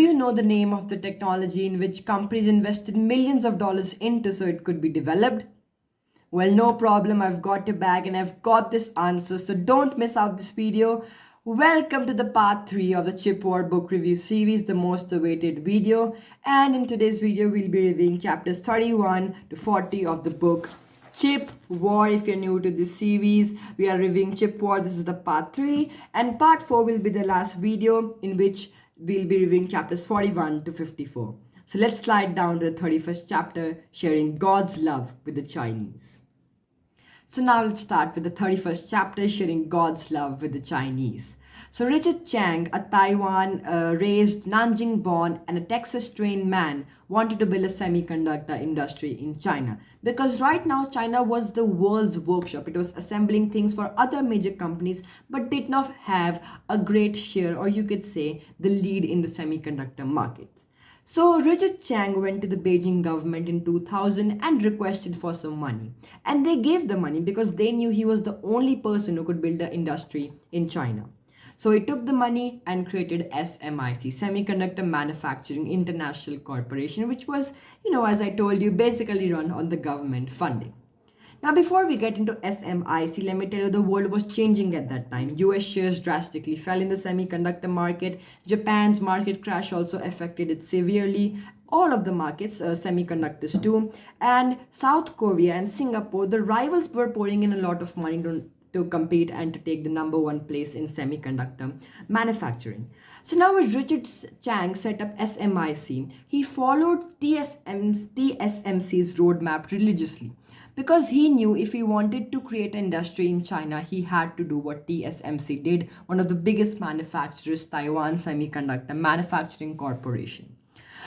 you know the name of the technology in which companies invested millions of dollars into so it could be developed? Well, no problem. I've got your back and I've got this answer, so don't miss out this video. Welcome to the part 3 of the Chip War book review series, the most awaited video. And in today's video, we'll be reviewing chapters 31 to 40 of the book Chip War. If you're new to this series, we are reviewing Chip War. This is the part 3, and part 4 will be the last video in which we'll be reviewing chapters 41 to 54. So let's slide down to the 31st chapter, sharing God's love with the Chinese. So now let's start with the 31st chapter, sharing God's love with the Chinese. So Richard Chang, a Taiwan-raised, Nanjing-born, and a Texas-trained man, wanted to build a semiconductor industry in China. Because right now, China was the world's workshop. It was assembling things for other major companies, but did not have a great share, or you could say, the lead in the semiconductor market. So Richard Chang went to the Beijing government in 2000 and requested for some money. And they gave the money because they knew he was the only person who could build the industry in China. So he took the money and created SMIC, Semiconductor Manufacturing International Corporation, which was, as I told you, basically run on the government funding. Now, before we get into SMIC, let me tell you the world was changing at that time. US shares drastically fell in the semiconductor market. Japan's market crash also affected it severely. All of the markets, semiconductors too. And South Korea and Singapore, the rivals were pouring in a lot of money to compete and to take the #1 place in semiconductor manufacturing. So now as Richard Chang set up SMIC, he followed TSMC's roadmap religiously. Because he knew if he wanted to create an industry in China, he had to do what TSMC did, one of the biggest manufacturers, Taiwan Semiconductor Manufacturing Corporation.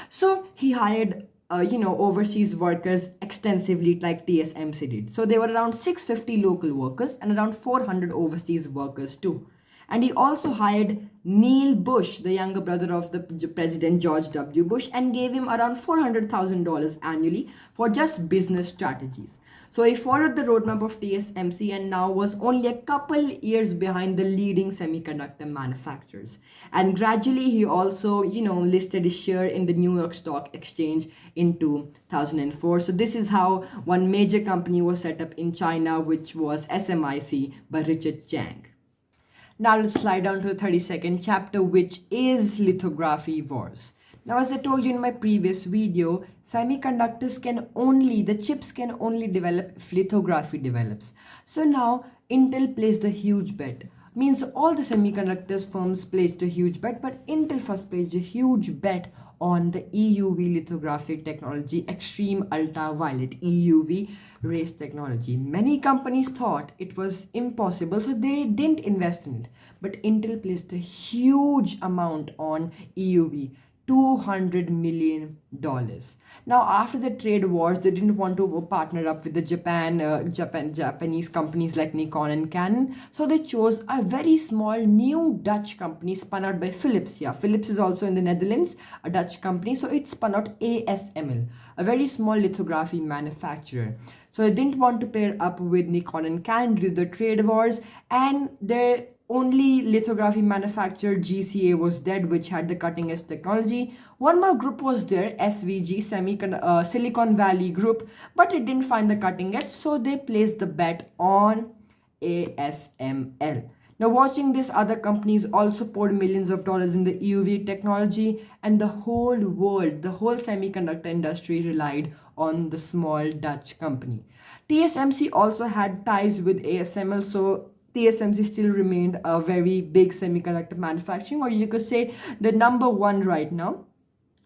So he hired, overseas workers extensively like TSMC did. So there were around 650 local workers and around 400 overseas workers too. And he also hired Neil Bush, the younger brother of the President George W. Bush, and gave him around $400,000 annually for just business strategies. So he followed the roadmap of TSMC and now was only a couple years behind the leading semiconductor manufacturers. And gradually he also, listed his share in the New York Stock Exchange in 2004. So this is how one major company was set up in China, which was SMIC by Richard Chang. Now let's slide down to the 32nd chapter, which is lithography wars. Now, as I told you in my previous video, the chips can only develop if lithography develops. So now Intel placed a huge bet. Means all the semiconductors firms placed a huge bet, but Intel first placed a huge bet on the EUV lithographic technology, extreme ultraviolet EUV rays technology. Many companies thought it was impossible, so they didn't invest in it. But Intel placed a huge amount on EUV. $200 million. Now, after the trade wars, they didn't want to partner up with the Japanese companies like Nikon and Canon. So they chose a very small new Dutch company spun out by Philips. Yeah, Philips is also in the Netherlands, a Dutch company. So it spun out ASML, a very small lithography manufacturer. So they didn't want to pair up with Nikon and Canon due to the trade wars, and their only lithography manufacturer GCA was dead, which had the cutting edge technology. One more group was there, SVG, Silicon Valley Group, but it didn't find the cutting edge, so they placed the bet on ASML. Now, watching this, other companies also poured millions of dollars in the EUV technology, and the whole world, the whole semiconductor industry relied on the small Dutch company. TSMC also had ties with ASML, so TSMC still remained a very big semiconductor manufacturing, or you could say the #1 right now.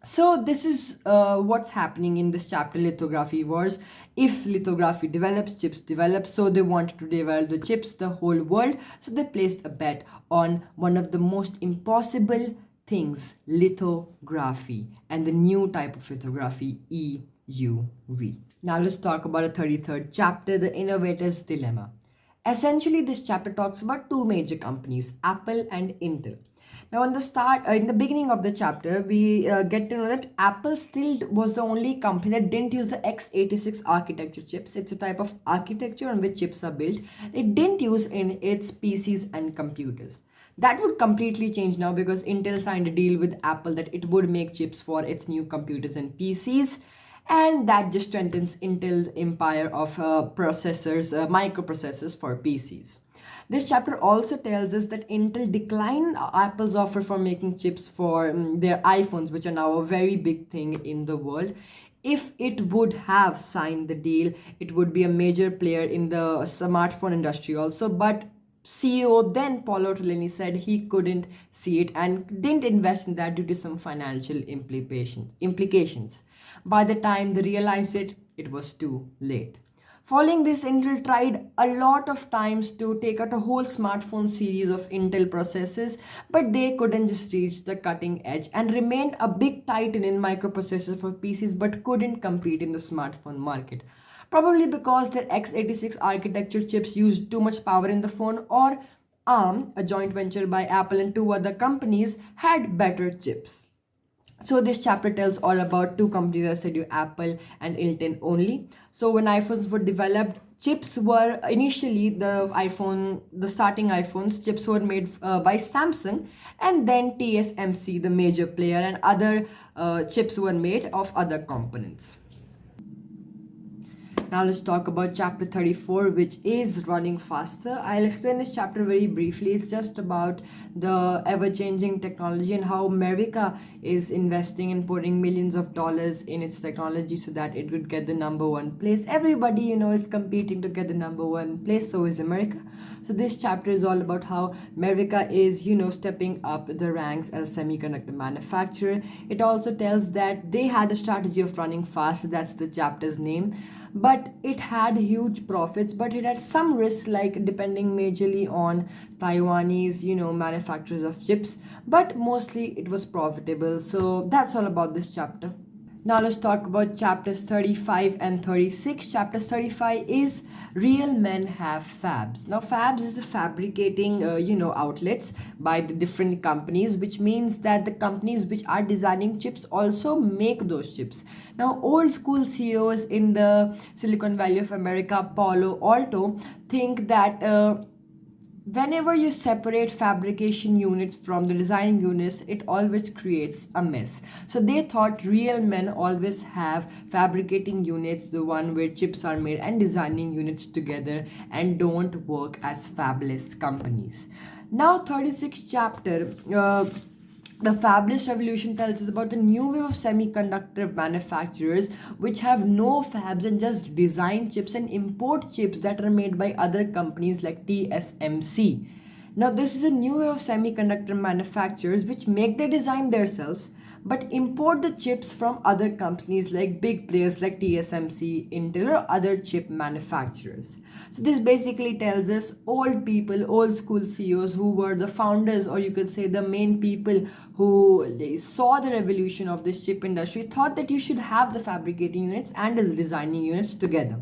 So this is what's happening in this chapter, lithography wars. If lithography develops, chips develop. So they wanted to develop the chips, the whole world. So they placed a bet on one of the most impossible things, lithography, and the new type of lithography, EUV. Now let's talk about the 33rd chapter, the innovator's dilemma. Essentially, this chapter talks about two major companies, Apple and Intel. Now, in the beginning of the chapter, we get to know that Apple still was the only company that didn't use the x86 architecture chips. It's a type of architecture on which chips are built. It didn't use in its PCs and computers. That would completely change now because Intel signed a deal with Apple that it would make chips for its new computers and PCs, and that just strengthens Intel's empire of microprocessors for PCs. This chapter also tells us that Intel declined Apple's offer for making chips for their iPhones, which are now a very big thing in the world. If it would have signed the deal, it would be a major player in the smartphone industry also. But CEO then Paulo Trelawney said he couldn't see it and didn't invest in that due to some financial implications. By the time they realized it, it was too late. Following this, Intel tried a lot of times to take out a whole smartphone series of Intel processors, but they couldn't just reach the cutting edge and remained a big titan in microprocessors for PCs but couldn't compete in the smartphone market. Probably because their x86 architecture chips used too much power in the phone, or ARM, a joint venture by Apple and two other companies, had better chips. So this chapter tells all about two companies, as I said, you Apple and Intel only. So when iPhones were developed, chips were initially the starting iPhones chips were made by Samsung, and then TSMC, the major player, and other chips were made of other components. Now let's talk about chapter 34, which is running faster. I'll explain this chapter very briefly. It's just about the ever-changing technology and how America is investing and putting millions of dollars in its technology so that it could get the number one place. Everybody, is competing to get the number one place, so is America. So this chapter is all about how America is, stepping up the ranks as a semiconductor manufacturer. It also tells that they had a strategy of running fast. That's the chapter's name. But it had huge profits, but it had some risks, like depending majorly on Taiwanese, manufacturers of chips, but mostly it was profitable. So that's all about this chapter. Now let's talk about chapters 35 and 36. Chapter 35 is Real Men Have Fabs. Now fabs is the fabricating outlets by the different companies, which means that the companies which are designing chips also make those chips. Now old school CEOs in the Silicon Valley of America, Palo Alto, think that whenever you separate fabrication units from the designing units, it always creates a mess. So they thought real men always have fabricating units, the one where chips are made, and designing units together, and don't work as fabless companies. Now 36th chapter, the fabless revolution tells us about the new wave of semiconductor manufacturers which have no fabs and just design chips and import chips that are made by other companies like TSMC. Now this is a new wave of semiconductor manufacturers which make their design themselves but import the chips from other companies like big players like TSMC, Intel, or other chip manufacturers. So this basically tells us old people, old school CEOs who were the founders, or you could say the main people who saw the revolution of this chip industry, thought that you should have the fabricating units and the designing units together.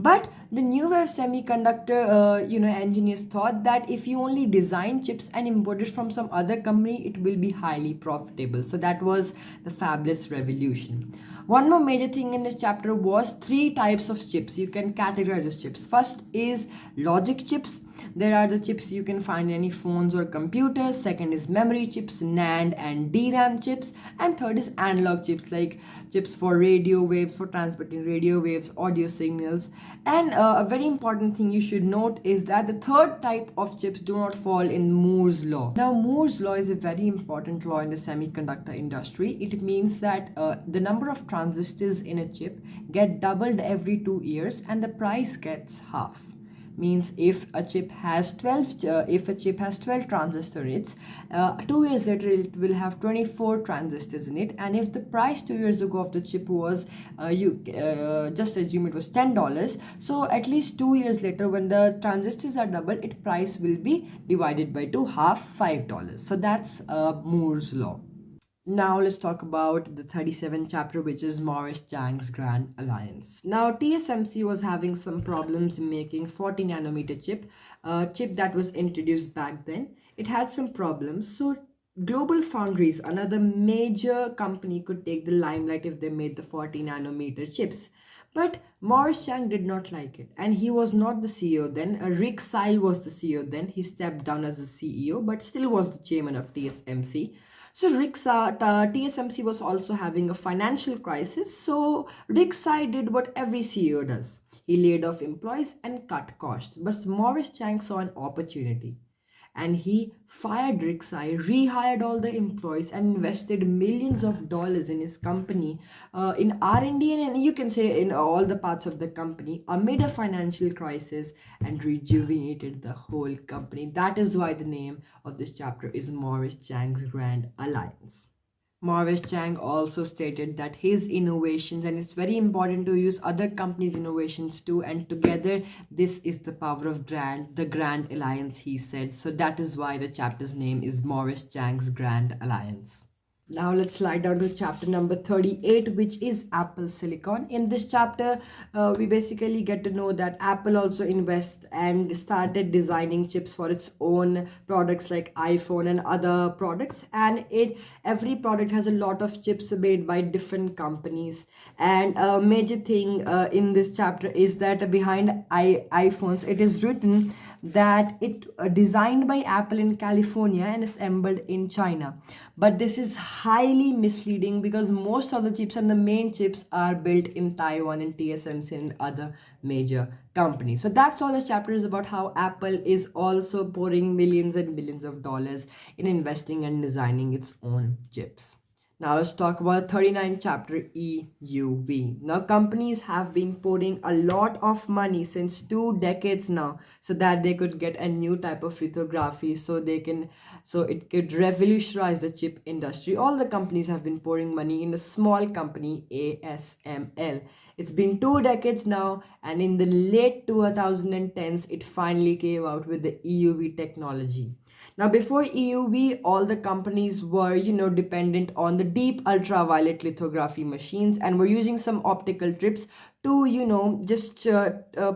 But the new wave semiconductor engineers thought that if you only design chips and import it from some other company, it will be highly profitable. So that was the fabless revolution. One more major thing in this chapter was three types of chips. You can categorize those chips. First is logic chips. There are the chips you can find in any phones or computers. Second is memory chips, NAND and DRAM chips. And third is analog chips, like chips for radio waves, for transmitting radio waves, audio signals. And a very important thing you should note is that the third type of chips do not fall in Moore's law. Now Moore's law is a very important law in the semiconductor industry. It means that the number of transistors in a chip get doubled every 2 years and the price gets half. Means if a chip has 12 transistors, 2 years later it will have 24 transistors in it. And if the price 2 years ago of the chip was just assume it was $10, so at least 2 years later when the transistors are double, its price will be divided by 2, half, $5. So that's Moore's law. Now let's talk about the 37th chapter, which is Morris Chang's Grand Alliance. Now TSMC was having some problems in making 40 nanometer chip, a chip that was introduced back then. It had some problems, so Global Foundries, another major company, could take the limelight if they made the 40 nanometer chips. But Morris Chang did not like it, and he was not the CEO then. Rick Seil was the CEO then. He stepped down as the CEO, but still was the chairman of TSMC. So TSMC was also having a financial crisis. So Rick Seil did what every CEO does. He laid off employees and cut costs. But Morris Chang saw an opportunity, and he fired Ricksai, rehired all the employees, and invested millions of dollars in his company, in R&D, and you can say in all the parts of the company amid a financial crisis, and rejuvenated the whole company. That is why the name of this chapter is Morris Chang's Grand Alliance. Morris Chang also stated that his innovations, and it's very important to use other companies' innovations too, and together this is the power of the Grand Alliance, he said. So that is why the chapter's name is Morris Chang's Grand Alliance. Now let's slide down to chapter number 38, which is Apple Silicon. In this chapter, we basically get to know that Apple also invests and started designing chips for its own products like iPhone and other products. And every product has a lot of chips made by different companies. And a major thing in this chapter is that behind iPhones, it is written that it designed by Apple in California and assembled in China. But this is highly misleading because most of the chips and the main chips are built in Taiwan and TSMC and other major companies. So that's all this chapter is about, how Apple is also pouring millions and billions of dollars in investing and designing its own chips. Now let's talk about 39th chapter, EUV. Now companies have been pouring a lot of money since 2 decades now so that they could get a new type of lithography, so it could revolutionize the chip industry. All the companies have been pouring money in a small company, ASML. It's been 2 decades now, and in the late 2010s it finally came out with the EUV technology. Now before EUV, all the companies were, dependent on the deep ultraviolet lithography machines and were using some optical trips to, just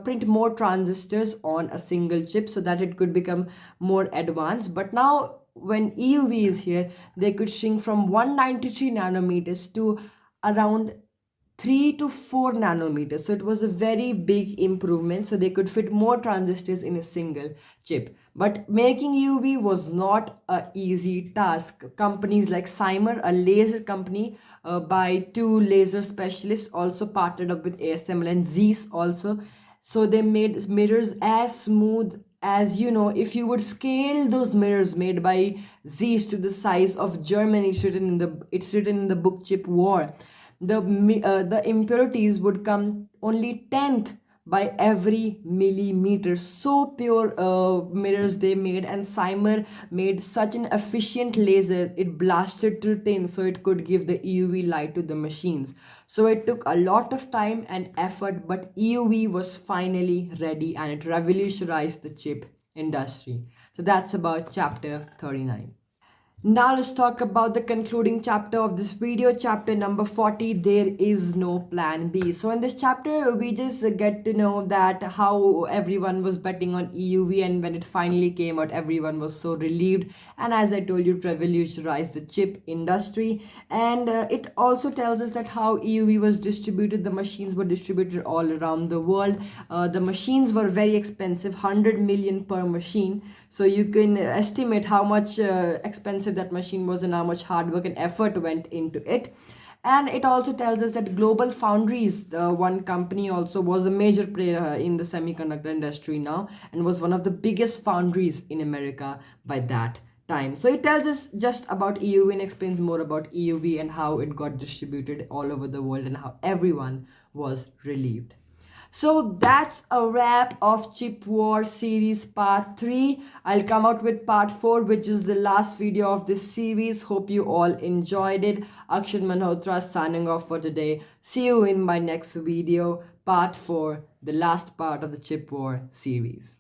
print more transistors on a single chip so that it could become more advanced. But now when EUV is here, they could shrink from 193 nanometers to around 3 to 4 nanometers. So it was a very big improvement. So they could fit more transistors in a single chip. But making EUV was not an easy task. Companies like Cymer, a laser company by 2 laser specialists, also partnered up with ASML and Zeiss also. So they made mirrors as smooth as, if you would scale those mirrors made by Zeiss to the size of Germany. It's written in the book Chip War. The impurities would come only 10th by every millimeter. So pure mirrors they made, and Cymer made such an efficient laser, it blasted through tin so it could give the EUV light to the machines. So it took a lot of time and effort, but EUV was finally ready and it revolutionized the chip industry. So that's about chapter 39. Now let's talk about the concluding chapter of this video, chapter number 40, there is no plan B. So in this chapter, we just get to know that how everyone was betting on EUV, and when it finally came out, everyone was so relieved. And as I told you, it revolutionized the chip industry. And it also tells us that how EUV was distributed. The machines were distributed all around the world. The machines were very expensive, 100 million per machine. So you can estimate how much expensive that machine was and how much hard work and effort went into it. And it also tells us that Global Foundries, one company, also was a major player in the semiconductor industry now and was one of the biggest foundries in America by that time. So it tells us just about EUV and explains more about EUV and how it got distributed all over the world and how everyone was relieved. So that's a wrap of Chip War series part 3. I'll come out with part 4, which is the last video of this series. Hope you all enjoyed it. Akshat Malhotra signing off for today. See you in my next video, part 4, the last part of the Chip War series.